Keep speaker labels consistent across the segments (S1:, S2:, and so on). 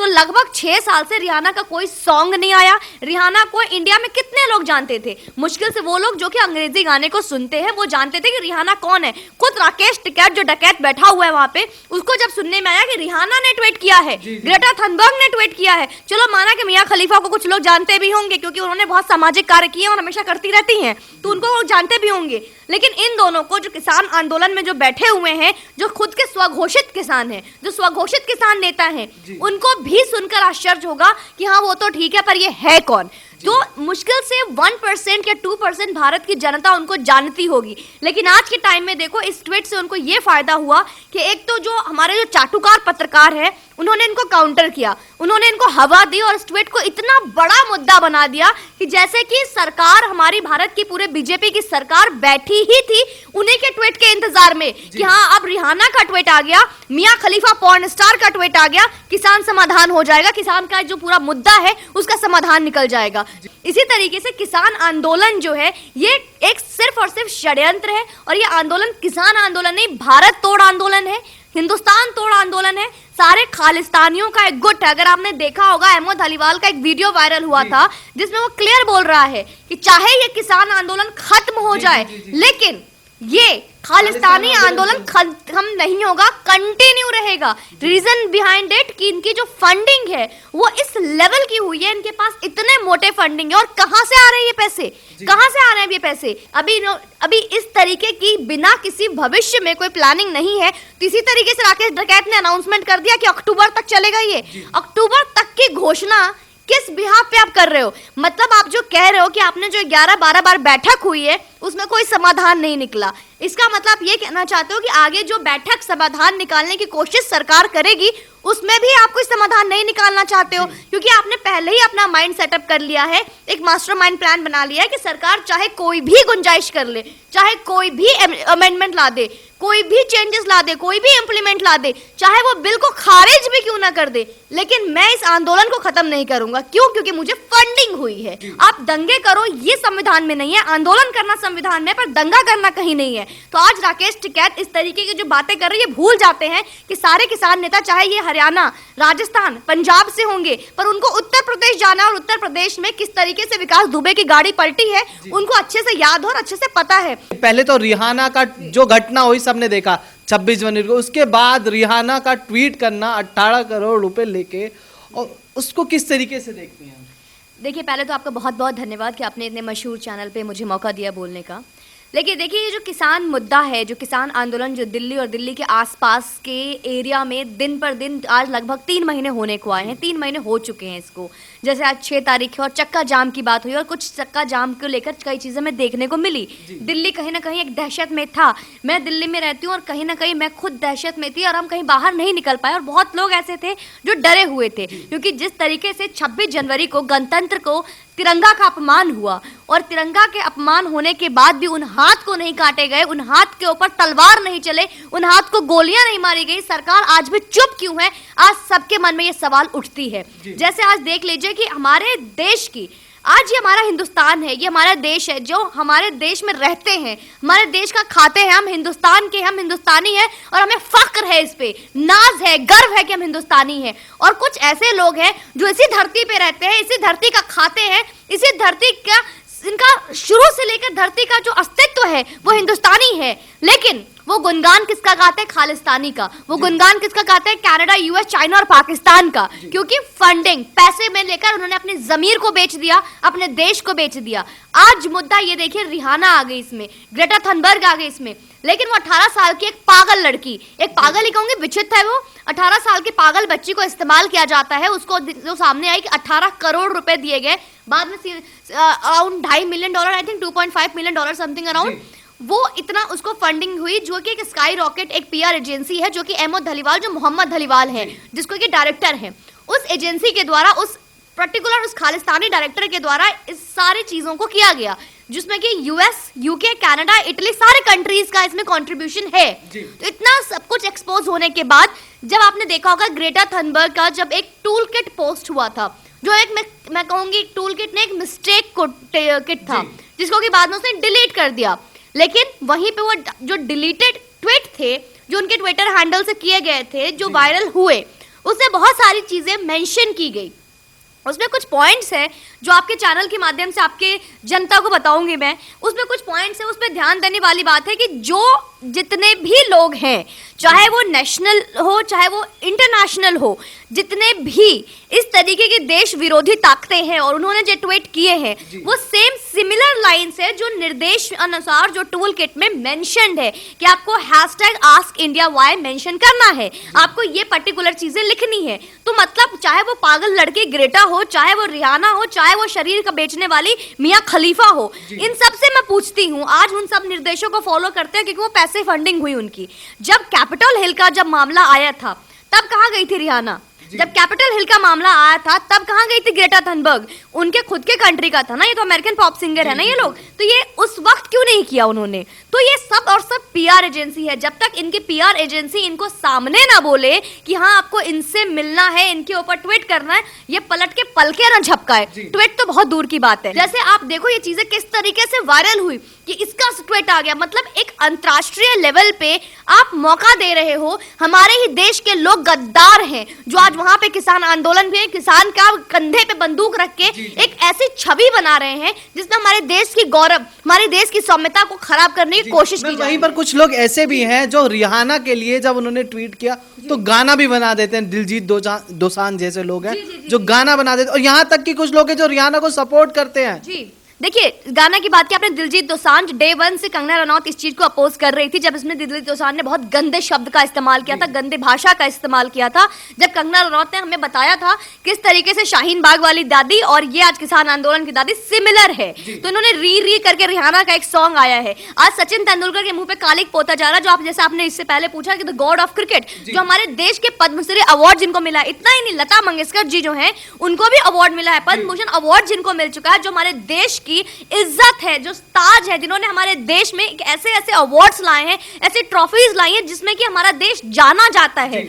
S1: तो लगभग 6 साल से रिहाना का कोई सॉन्ग नहीं आया। रिहाना को इंडिया में कितने लोग जानते थे? मुश्किल से वो लोग जो कि अंग्रेजी गाने को सुनते हैं वो जानते थे कि रिहाना कौन है। खुद राकेश टिकैत जो डकैत बैठा हुआ है वहां पे, उसको जब सुनने में आया कि रिहाना ने ट्वीट किया है, ग्रेटा थनबर्ग ने ट्वीट किया है, चलो माना कि मियां खलीफा को कुछ लोग जानते भी होंगे क्योंकि उन्होंने बहुत सामाजिक कार्य किए और हमेशा करती रहती हैं, तो उनको वो जानते भी होंगे। लेकिन इन दोनों को, जो किसान आंदोलन में जो बैठे हुए हैं, जो खुद के स्वघोषित किसान हैं, जो स्वघोषित किसान नेता हैं, उनको भी सुनकर आश्चर्य होगा कि हाँ वो तो ठीक है, पर ये है कौन? तो मुश्किल से 1% या 2% भारत की जनता उनको जानती होगी। लेकिन आज के टाइम में देखो, इस ट्वीट से उनको ये फायदा हुआ कि एक तो जो हमारे जो चाटुकार पत्रकार है उन्होंने इनको काउंटर किया, उन्होंने इनको हवा दी और इस ट्वीट को इतना बड़ा मुद्दा बना दिया कि जैसे कि सरकार, हमारी भारत की पूरे बीजेपी की सरकार बैठी ही थी उन्हीं के ट्वीट के इंतजार में कि हाँ अब रिहाना का ट्वीट आ गया, मियां खलीफा पॉर्न स्टार का ट्वीट आ गया, किसान समाधान हो जाएगा, किसान का जो पूरा मुद्दा है उसका समाधान निकल जाएगा। इसी तरीके से किसान आंदोलन जो है ये एक सिर्फ और सिर्फ षड्यंत्र है और ये आंदोलन किसान आंदोलन नहीं, भारत तोड़ आंदोलन है, हिंदुस्तान तोड़ आंदोलन है, सारे खालिस्तानियों का एक गुट है। अगर आपने देखा होगा, अहमद हलीवाल का एक वीडियो वायरल हुआ था जिसमें वो क्लियर बोल रहा है कि चाहे ये किसान आंदोलन खत्म हो जाए लेकिन ये खालिस्तानी आंदोलन खत्म नहीं होगा, कंटिन्यू रहेगा। रीजन बिहाइंड इट कि इनकी जो फंडिंग है वो इस लेवल की हुई है, इनके पास इतने मोटे फंडिंग है। और कहां से आ रहे हैं ये पैसे? कहां से आ रहे हैं ये पैसे? अभी इस तरीके की बिना किसी भविष्य में कोई प्लानिंग नहीं है। तो इसी तरीके से राकेश डकैत ने अनाउंसमेंट कर दिया कि अक्टूबर तक चलेगा। ये अक्टूबर तक की घोषणा किस बिहाफ पे आप कर रहे हो? मतलब आप जो कह रहे हो कि आपने जो 11-12 बार बैठक हुई है उसमें कोई समाधान नहीं निकला, इसका मतलब ये कहना चाहते हो कि आगे जो बैठक समाधान निकालने की कोशिश सरकार करेगी उसमें भी आप कोई समाधान नहीं निकालना चाहते हो, क्योंकि आपने पहले ही अपना माइंड सेटअप कर लिया है, एक मास्टरमाइंड प्लान बना लिया है कि सरकार चाहे कोई भी गुंजाइश कर ले, चाहे कोई भी अमेंडमेंट ला दे, कोई भी चेंजेस ला दे, कोई भी इंप्लीमेंट ला दे, चाहे वो बिल को खारिज भी क्यों ना कर दे, लेकिन मैं इस आंदोलन को खत्म नहीं करूंगा। क्यों? क्योंकि मुझे फंडिंग हुई है। आप दंगे करो, ये संविधान में नहीं है, आंदोलन करना संविधान में, पर दंगा करना कहीं नहीं है। तो आज राकेश टिकैत इस तरीके की जो बातें कर रहे हैं, ये भूल जाते हैं कि सारे किसान नेता, चाहे ये हरियाणा, राजस्थान, पंजाब से होंगे, पर उनको उत्तर प्रदेश जाना और उत्तर प्रदेश में किस तरीके से विकास दुबे की गाड़ी पलटी है उनको अच्छे से याद और अच्छे से पता है।
S2: पहले तो रिहाना का जो घटना हुई सबने देखा 26 जनवरी को, उसके बाद रिहाना का ट्वीट करना 18 करोड़ रुपए लेके, और उसको किस तरीके से देखती हैं?
S1: देखिए, पहले तो आपका बहुत बहुत धन्यवाद कि आपने इतने मशहूर चैनल पे मुझे मौका दिया बोलने का। लेकिन देखिए, ये जो किसान मुद्दा है, जो किसान आंदोलन जो दिल्ली और दिल्ली के आसपास के एरिया में दिन पर दिन, आज लगभग 3 महीने होने को आए हैं, 3 महीने हो चुके हैं इसको। जैसे आज 6 तारीख है और चक्का जाम की बात हुई और कुछ चक्का जाम को लेकर कई चीज़ें हमें देखने को मिली। दिल्ली कहीं ना कहीं एक दहशत में था। मैं दिल्ली में रहती हूँ और कहीं ना कहीं मैं खुद दहशत में थी और हम कहीं बाहर नहीं निकल पाए और बहुत लोग ऐसे थे जो डरे हुए थे, क्योंकि जिस तरीके से 26 जनवरी को गणतंत्र को तिरंगा का अपमान हुआ और तिरंगा के अपमान होने के बाद भी उन हाथ को नहीं काटे गए, उन हाथ के ऊपर तलवार नहीं चले, उन हाथ को गोलियां नहीं मारी गई, सरकार आज भी चुप क्यों है? आज सबके मन में ये सवाल उठती है। जैसे आज देख लीजिए कि हमारे देश की, आज ये हमारा हिंदुस्तान है, ये हमारा देश है, जो हमारे देश में रहते हैं, हमारे देश का खाते हैं, हम हिंदुस्तान के, हम हिंदुस्तानी हैं और हमें फक्र है, इस पे नाज है, गर्व है कि हम हिंदुस्तानी हैं। और कुछ ऐसे लोग हैं जो इसी धरती पे रहते हैं, इसी धरती का खाते हैं, इसी धरती का, इनका शुरू से लेकर धरती का जो अस्तित्व है वो हिंदुस्तानी है। लेकिन वो गुणगान किसका गाते हैं? खालिस्तानी का। वो गुणगान किसका गाते हैं? कनाडा, यूएस, चाइना और पाकिस्तान का। क्योंकि फंडिंग, पैसे में लेकर उन्होंने अपनी जमीर को बेच दिया, अपने देश को बेच दिया। आज मुद्दा ये देखिए, रिहाना आ गई इसमें, ग्रेटा थनबर्ग आ गई इसमें, लेकिन वो 18 साल की एक पागल लड़की, एक पागल ही कहूंगी, विचित्र है वो, 18 साल की पागल बच्ची को इस्तेमाल किया जाता है। उसको जो सामने आई कि 18 करोड़ रुपए दिए गए, बाद में around $2.5 million, I think $2.5 million something around, वो इतना उसको फंडिंग हुई, जो कि एक स्काई रॉकेट, एक पीआर एजेंसी है, जो कि अहमद हलीवाल, जो मोहम्मद हलीवाल है जिसको कि डायरेक्टर है, उस एजेंसी के द्वारा, उस पर्टिकुलर उस खालिस्तानी डायरेक्टर के द्वारा इस सारी चीजों को किया गया, जिसमें कि यूएस, यूके, कनाडा, इटली, सारे कंट्रीज का इसमें कंट्रीब्यूशन है। तो इतना सब कुछ एक्सपोज होने के बाद, जब आपने देखा होगा ग्रेटा थनबर्ग का जब एक टूल किट पोस्ट हुआ था, जो एक मैं कहूंगी टूल किट ने एक मिस्टेक किट था, जिसको कि बाद में उसने डिलीट कर दिया। लेकिन वहीं पे वो जो डिलीटेड ट्वीट थे, जो उनके ट्विटर हैंडल से किए गए थे, जो वायरल हुए, उसमें बहुत सारी चीजें मेंशन की गई। उसमें कुछ पॉइंट्स हैं जो आपके चैनल के माध्यम से आपके जनता को बताऊंगी मैं। उसमें कुछ पॉइंट्स हैं, उस पर ध्यान देने वाली बात है कि जो जितने भी लोग हैं, चाहे वो नेशनल हो चाहे वो इंटरनेशनल हो, जितने भी इस तरीके की देश विरोधी ताकतें हैं और उन्होंने जो ट्वीट किए हैं वो सेम सिमिलर लाइंस है जो निर्देश अनुसार जो टूल किट में मेंशन्ड है कि आपको #AskIndiaWhy मेंशन करना है, आपको ये पर्टिकुलर चीजें लिखनी है। तो मतलब चाहे वो पागल लड़की ग्रेटा हो, चाहे वो रिहाना हो, चाहे वो शरीर का बेचने वाली मियां खलीफा हो, इन सब से मैं पूछती हूँ आज उन सब निर्देशों को फॉलो करते हैं क्योंकि वो पैसे फंडिंग हुई उनकी। जब कैपिटल हिल का जब मामला आया था तब कहाँ गई थी रिहाना? जब कैपिटल हिल का मामला आया था तब कहाँ गई थी ग्रेटा थनबर्ग? उनके खुद के कंट्री का था ना, ये तो अमेरिकन पॉप सिंगर है ना ये लोग, तो ये उस वक्त क्यों नहीं किया उन्होंने? तो ये सब और सब पीआर एजेंसी है। जब तक इनकी पीआर एजेंसी इनको सामने ना बोले कि हाँ आपको इनसे मिलना है, इनके ऊपर ट्वीट करना है, ये पलट के पलके ना झपकाए। ट्वीट तो बहुत दूर की बात है। जैसे आप देखो ये चीजें किस तरीके से वायरल हुई कि इसका ट्वीट आ गया, मतलब एक अंतर्राष्ट्रीय लेवल पे आप मौका दे रहे हो। हमारे ही देश के लोग गद्दार हैं जो आज वहां पे किसान आंदोलन भी है, किसान का कंधे पे बंदूक रख के एक ऐसी छवि बना रहे हैं जिसमें हमारे देश की गौरव, हमारे देश की सौम्यता को खराब करने की कोशिश की जा रही है।
S2: वहीं पर कुछ लोग ऐसे भी हैं जो रिहाना के लिए जब उन्होंने ट्वीट किया तो गाना भी बना देते हैं। दिलजीत दोसांझ जैसे लोग हैं जो गाना बना देते हैं, और यहाँ तक कि कुछ लोग हैं जो रिहाना को सपोर्ट करते हैं।
S1: जी देखिए, गाना की बात की आपने, दिलजीत दोसांझ डे 1 से कंगना रनौत इस चीज को अपोज कर रही थी। जब इसमें दिलजीत दोसांझ ने बहुत गंदे शब्द का इस्तेमाल किया था, गंदे भाषा का इस्तेमाल किया था, जब कंगना रनौत ने हमें बताया था किस तरीके से शाहीन बाग वाली दादी और ये आज किसान आंदोलन की दादी सिमिलर है, तो इन्होंने री करके रिहाना का एक सॉन्ग आया है। आज सचिन तेंदुलकर के मुंह पे कालिक पोता जा रहा है, जो आप जैसे आपने इससे पहले पूछा कि द गॉड ऑफ क्रिकेट, जो हमारे देश के पद्मश्री अवार्ड जिनको मिला है, इतना ही नहीं, लता मंगेशकर जी जो है उनको भी अवार्ड मिला है, पद्म भूषण अवार्ड जिनको मिल चुका है, जो हमारे देश की इज्जत है, जो ताज है, जिन्होंने हमारे देश में ऐसे ऐसे अवार्ड्स लाए हैं, ऐसे ट्रॉफीज लाई हैं जिसमें कि हमारा देश जाना जाता है,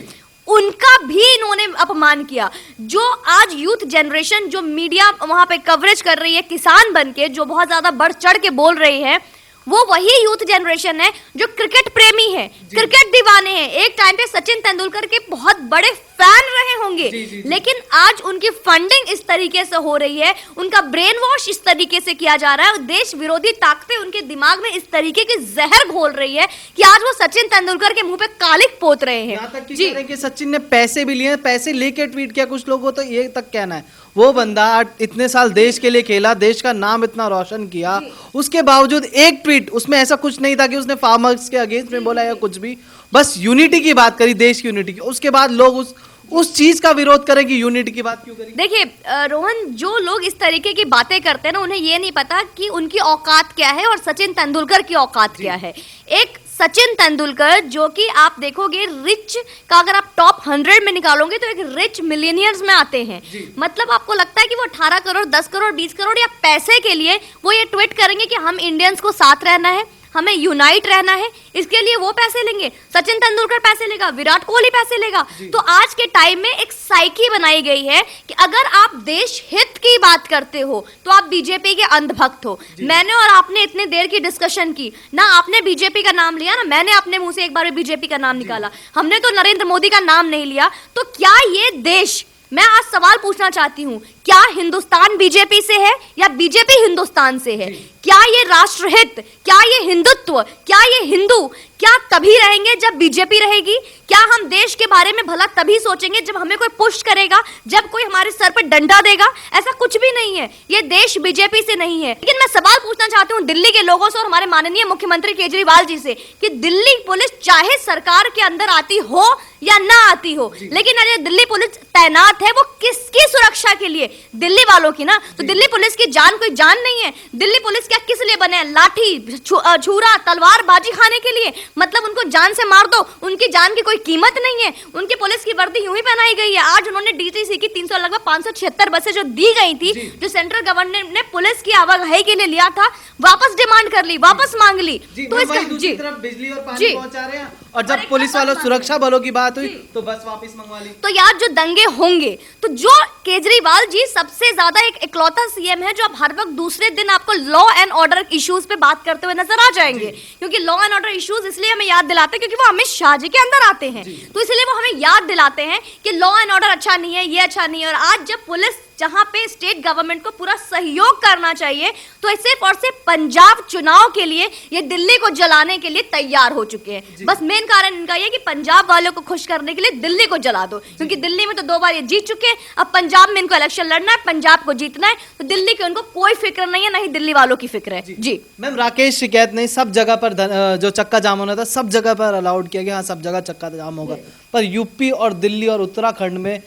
S1: उनका भी इन्होंने अपमान किया। जो आज यूथ जनरेशन जो मीडिया वहां पे कवरेज कर रही है किसान बनके, जो बहुत ज्यादा बढ़ चढ़ के बोल रही है, वो वही यूथ जनरेशन है जो क्रिकेट प्रेमी है, क्रिकेट दीवाने हैं। एक टाइम पे सचिन तेंदुलकर के बहुत बड़े फैन रहे होंगे, लेकिन आज उनकी फंडिंग इस तरीके से हो रही है, उनका ब्रेन वॉश इस तरीके से किया जा रहा है, देश विरोधी ताकतें उनके दिमाग में इस तरीके की जहर घोल रही है कि आज वो सचिन तेंदुलकर के मुंह पे कालिक पोत रहे हैं।
S2: यहाँ तक कि कि सचिन ने पैसे भी लिए, पैसे लेके ट्वीट किया। कुछ लोगों तो ये तक कहना है वो बंदा इतने साल देश के लिए खेला, देश का नाम इतना रोशन किया, उसके बावजूद एक ट्वीट, उसमें ऐसा कुछ नहीं था कि उसने फार्मर्स के अगेंस्ट में बोला या कुछ भी, बस यूनिटी की बात करी, देश की यूनिटी की। उसके बाद लोग उस चीज का विरोध करें कि यूनिटी की बात क्यों करें।
S1: देखिए रोहन, जो लोग इस तरीके की बातें करते हैं ना, उन्हें ये नहीं पता कि उनकी औकात क्या है और सचिन तेंदुलकर की औकात क्या है। एक सचिन तेंदुलकर जो कि आप देखोगे रिच का, अगर आप टॉप 100 में निकालोगे तो एक रिच मिलियनियर्स में आते हैं। मतलब आपको लगता है कि वो 18 करोड़ 10 करोड़ 20 करोड़ या पैसे के लिए वो ये ट्वीट करेंगे कि हम इंडियंस को साथ रहना है, हमें यूनाइट रहना है, इसके लिए वो पैसे लेंगे। सचिन तेंदुलकर पैसे लेगा, विराट कोहली पैसे लेगा। तो आज के टाइम में एक साइकी बनाई गई है कि अगर आप देश हित की बात करते हो तो आप बीजेपी के अंधभक्त हो। मैंने और आपने इतने देर की डिस्कशन की ना, आपने बीजेपी का नाम लिया ना, मैंने अपने मुंह से एक बार बीजेपी का नाम निकाला, हमने तो नरेंद्र मोदी का नाम नहीं लिया। तो क्या ये देश, मैं आज सवाल पूछना चाहती हूँ, क्या हिंदुस्तान बीजेपी से है या बीजेपी हिंदुस्तान से है? क्या ये राष्ट्रहित, क्या ये हिंदुत्व, क्या ये हिंदू, क्या तभी रहेंगे जब बीजेपी रहेगी? क्या हम देश के बारे में भला तभी सोचेंगे जब हमें कोई पुश करेगा, जब कोई हमारे सर पर डंडा देगा? ऐसा कुछ भी नहीं है, ये देश बीजेपी से नहीं है। लेकिन मैं सवाल पूछना चाहती हूँ दिल्ली के लोगों से और हमारे माननीय मुख्यमंत्री केजरीवाल जी से कि दिल्ली पुलिस चाहे सरकार के अंदर आती हो या ना आती हो, लेकिन अगर दिल्ली पुलिस तैनात है वो किसकी सुरक्षा के लिए? दिल्ली वालों की ना। तो दिल्ली पुलिस की जान कोई जान नहीं है। दिल्ली पुलिस क्या किस लिए बने? लाठी छुरा तलवार बाजी खाने के लिए? मतलब उनको जान से मार दो, उनकी जान की कोई कीमत नहीं है। उनकी पुलिस की वर्दी यूं ही पहनाई गई है। आज उन्होंने डीटीसी की 300 लगभग 576 बसें जो दी गई थी, जो सेंट्रल गवर्नमेंट ने पुलिस की आवाजाही के लिए लिया था, वापस डिमांड कर ली, वापस मांग ली।
S2: तो इसका दूसरी तरफ बिजली और पानी पहुंचा रहे हैं और जब पुलिस वालों सुरक्षा बलों की बात हुई तो बस वापस मंगवा ली।
S1: तो यार जो दंगे होंगे, तो जो केजरीवाल जी सबसे ज्यादा एक इकलौता सीएम है जो अब हर वक्त दूसरे दिन आपको लॉ एंड ऑर्डर इश्यूज पे बात करते हुए नजर आ जाएंगे, क्योंकि लॉ एंड ऑर्डर इश्यूज इसलिए हमें याद दिलाते हैं क्योंकि वो अमित शाह जी के अंदर आते हैं, तो इसलिए वो हमें याद दिलाते हैं कि लॉ एंड ऑर्डर अच्छा नहीं है, ये अच्छा नहीं है। और आज जब पुलिस जहां पे स्टेट गवर्नमेंट को पूरा सहयोग करना चाहिए, तो सिर्फ और सिर्फ पंजाब चुनाव के लिए ये दिल्ली को जलाने के लिए तैयार हो चुके हैं। बस मेन कारण इनका ये कि पंजाब वालों को खुश करने के लिए दिल्ली को जला दो, क्योंकि दिल्ली में तो 2 बार ये जीत चुके हैं, अब पंजाब में इनको इलेक्शन लड़ना है, पंजाब को जीतना है, तो दिल्ली की उनको कोई फिक्र नहीं है, नहीं दिल्ली वालों की फिक्र है। जी
S2: मैम, राकेश टिकैत ने सब जगह पर जो चक्का जाम होना था सब जगह पर अलाउड किया गया, हाँ सब जगह चक्का जाम होगा, पर यूपी और दिल्ली और उत्तराखंड में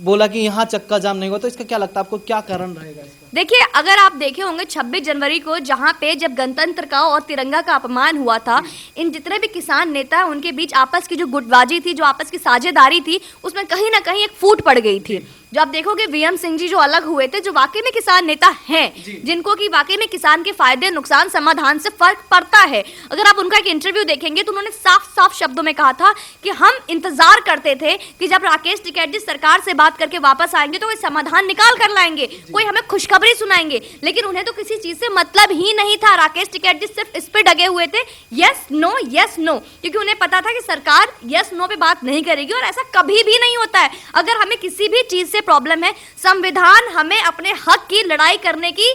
S2: बोला कि यहाँ चक्का जाम नहीं हुआ, तो इसका क्या लगता है आपको, क्या कारण रहेगा इसका?
S1: देखिए, अगर आप देखे होंगे 26 जनवरी को जहां पे जब गणतंत्र का और तिरंगा का अपमान हुआ था, इन जितने भी किसान नेता हैं उनके बीच आपस की जो गुटबाजी थी, जो आपस की साझेदारी थी, उसमें कहीं ना कहीं एक फूट पड़ गई थी। जो आप देखोगे वीएम सिंह जी जो अलग हुए थे, जो वाकई में किसान नेता हैं, जिनको कि वाकई में किसान के फायदे नुकसान समाधान से फर्क पड़ता है। अगर आप उनका एक इंटरव्यू देखेंगे तो उन्होंने साफ साफ शब्दों में कहा था कि हम इंतजार करते थे कि जब राकेश टिकैत जी सरकार से बात करके वापस आएंगे तो कोई समाधान निकाल कर लाएंगे, कोई हमें खुशखबरी सुनाएंगे, लेकिन उन्हें तो किसी चीज से मतलब ही नहीं था। राकेश टिकैत जी सिर्फ इस पे डगे हुए थे, यस नो, क्योंकि उन्हें पता था कि सरकार यस नो पे बात नहीं करेगी, और ऐसा कभी भी नहीं होता है। अगर हमें किसी भी चीज प्रॉब्लम है, संविधान हमें अपने हक की लड़ाई करने की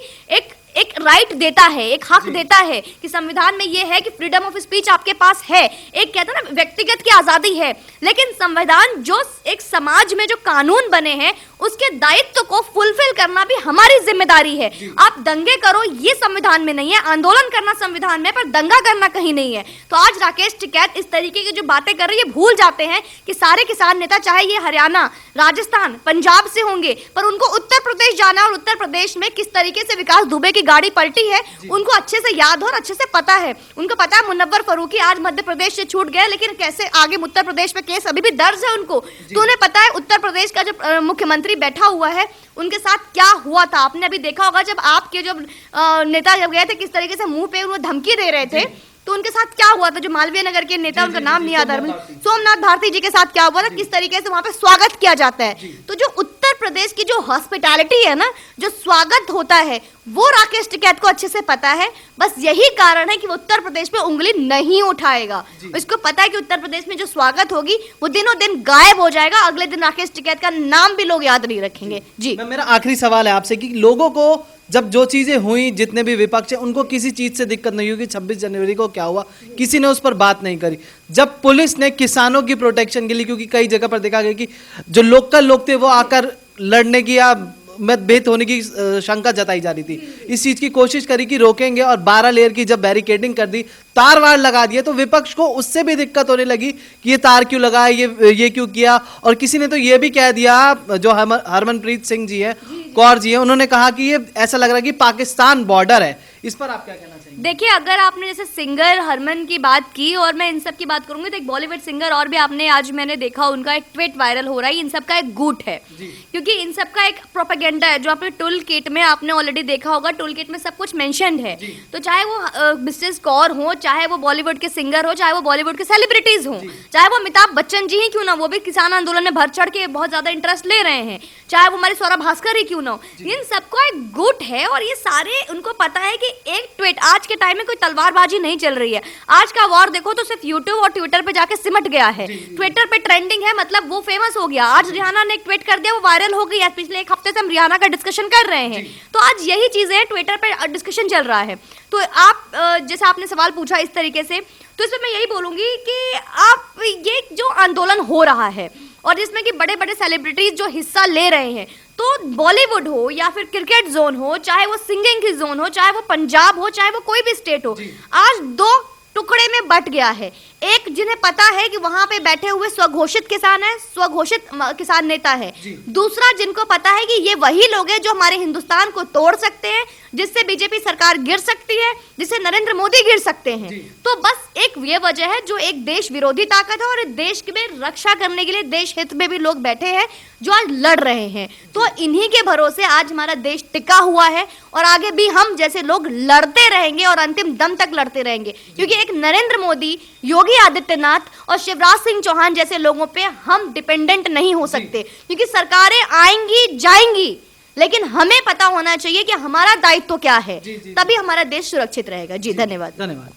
S1: एक राइट देता है, एक हक देता है कि संविधान में ये है कि फ्रीडम ऑफ स्पीच आपके पास है, एक कहते हैं ना व्यक्तिगत की आजादी है, लेकिन संविधान जो एक समाज में जो कानून बने हैं उसके दायित्व को फुलफिल करना भी हमारी जिम्मेदारी है। आप दंगे करो ये संविधान में नहीं है, आंदोलन करना संविधान में, पर दंगा करना कहीं नहीं है। तो आज राकेश टिकैत इस तरीके की जो बातें कर रही है, भूल जाते हैं कि सारे किसान नेता चाहे ये हरियाणा, राजस्थान, पंजाब से होंगे, पर उनको उत्तर प्रदेश जाना है, और उत्तर प्रदेश में किस तरीके से विकास दुबे की गाड़ी पलटी है उनको अच्छे से याद हो और अच्छे से पता है। उनको पता है मुनव्वर फरूकी आज मध्य प्रदेश से छूट गए, लेकिन कैसे आगे उत्तर प्रदेश में केस अभी भी दर्ज है उनको, तो उन्हें पता है उत्तर प्रदेश का जो मुख्यमंत्री बैठा हुआ है उनके साथ क्या हुआ था। आपने अभी देखा होगा जब आपके जो नेता जब गए थे किस तरीके से मुंह पे उन्हें धमकी दे रहे थे, तो उनके साथ क्या हुआ था, जो मालवीय नगर के नेता, उनका नाम नहीं याद आ रहा, सोमनाथ भारती जी के साथ क्या हुआ था, किस तरीके से वहां पे स्वागत किया जाता है। तो जो उत्तर प्रदेश की जो हॉस्पिटैलिटी है ना, जो स्वागत होता है, वो राकेश टिकैत को अच्छे से पता है। बस यही कारण है कि वो उत्तर प्रदेश पे उंगली नहीं उठाएगा। इसको पता है कि उत्तर प्रदेश में जो स्वागत होगी वो दिनों दिन गायब हो जाएगा, अगले दिन राकेश टिकैत का नाम भी लोग याद नहीं रखेंगे। जी
S2: मेरा आखिरी सवाल है आपसे कि लोगों को जब जो चीजें हुई, जितने भी विपक्ष है उनको किसी चीज से दिक्कत नहीं हुई कि 26 जनवरी को क्या हुआ, किसी ने उस पर बात नहीं करी। जब पुलिस ने किसानों की प्रोटेक्शन के लिए, क्योंकि कई जगह पर देखा गया कि जो लोकल लोग थे वो आकर लड़ने की या मतभेद होने की शंका जताई जा रही थी, इस चीज की कोशिश करी कि रोकेंगे, और 12 लेयर की जब बैरिकेडिंग कर दी, तार वार लगा दिए, तो विपक्ष को उससे भी दिक्कत होने लगी कि ये तार क्यों लगाया, ये क्यों किया। और किसी ने तो ये भी कह दिया, जो हरमनप्रीत सिंह जी है, कौर जी है, उन्होंने कहा कि ये ऐसा लग रहा है कि पाकिस्तान बॉर्डर है। इस पर आप क्या कहना चाहेंगे?
S1: देखिए, अगर आपने जैसे सिंगर हरमन की बात की और मैं इन सब की बात करूंगी, तो एक बॉलीवुड सिंगर और भी आपने आज मैंने देखा उनका एक ट्वीट वायरल हो रहा है, इन सब का एक गुट है, क्योंकि इन सब का एक प्रोपेगेंडा है जो आपने टूल किट में आपने ऑलरेडी देखा होगा, टूल किट में सब कुछ मेंशन्ड है। तो चाहे वो मिसेस कौर हो, चाहे वो बॉलीवुड के सिंगर हो, चाहे वो बॉलीवुड के सेलिब्रिटीज हो, चाहे वो अमिताभ बच्चन जी ही क्यों ना, वो भी किसान आंदोलन में बढ़ चढ़ के बहुत ज्यादा इंटरेस्ट ले रहे हैं, चाहे वो हमारे सौरभ भास्कर ही क्यों ना हो, इन सबको एक गुट है। और ये सारे उनको पता है कि एक ट्वीट, आज के टाइम में कोई तलवारबाजी नहीं चल रही है। आज का वॉर देखो तो सिर्फ यूट्यूब और ट्विटर पे जाके सिमट गया है। ट्विटर पे ट्रेंडिंग है, मतलब वो फेमस हो गया। आज रिहाना ने एक ट्वीट कर दिया, वो वायरल हो गई। आज पिछले एक हफ्ते से हम रिहाना का डिस्कशन कर रहे हैं, तो आज यही चीजें हैं, ट्विटर पे डिस्कशन चल रहा है। तो आप जैसे आपने सवाल पूछा इस तरीके से, तो इसमें मैं यही बोलूंगी कि आप ये जो आंदोलन हो रहा है और जिसमें कि बड़े बड़े सेलिब्रिटीज जो हिस्सा ले रहे हैं, तो बॉलीवुड हो या फिर क्रिकेट जोन हो, चाहे वो सिंगिंग की जोन हो, चाहे वो पंजाब हो, चाहे वो कोई भी स्टेट हो, आज 2 टुकड़े में बट गया है। एक जिन्हें पता है कि वहां पे बैठे हुए स्वघोषित किसान है, स्वघोषित किसान नेता है। दूसरा जिनको पता है कि ये वही लोग हैं जो हमारे हिंदुस्तान को तोड़ सकते हैं, जिससे बीजेपी सरकार गिर सकती है, जिससे नरेंद्र मोदी गिर सकते हैं। तो बस एक ये वजह है जो एक देश विरोधी ताकत है, और देश में रक्षा करने के लिए देश हित में भी लोग बैठे हैं जो आज लड़ रहे हैं। तो इन्हीं के भरोसे आज हमारा देश टिका हुआ है, और आगे भी हम जैसे लोग लड़ते रहेंगे और अंतिम दम तक लड़ते रहेंगे, क्योंकि एक नरेंद्र मोदी, योगी आदित्यनाथ और शिवराज सिंह चौहान जैसे लोगों पे हम डिपेंडेंट नहीं हो सकते, क्योंकि सरकारें आएंगी जाएंगी, लेकिन हमें पता होना चाहिए कि हमारा दायित्व क्या है, तभी हमारा देश सुरक्षित रहेगा। जी धन्यवाद।
S2: धन्यवाद।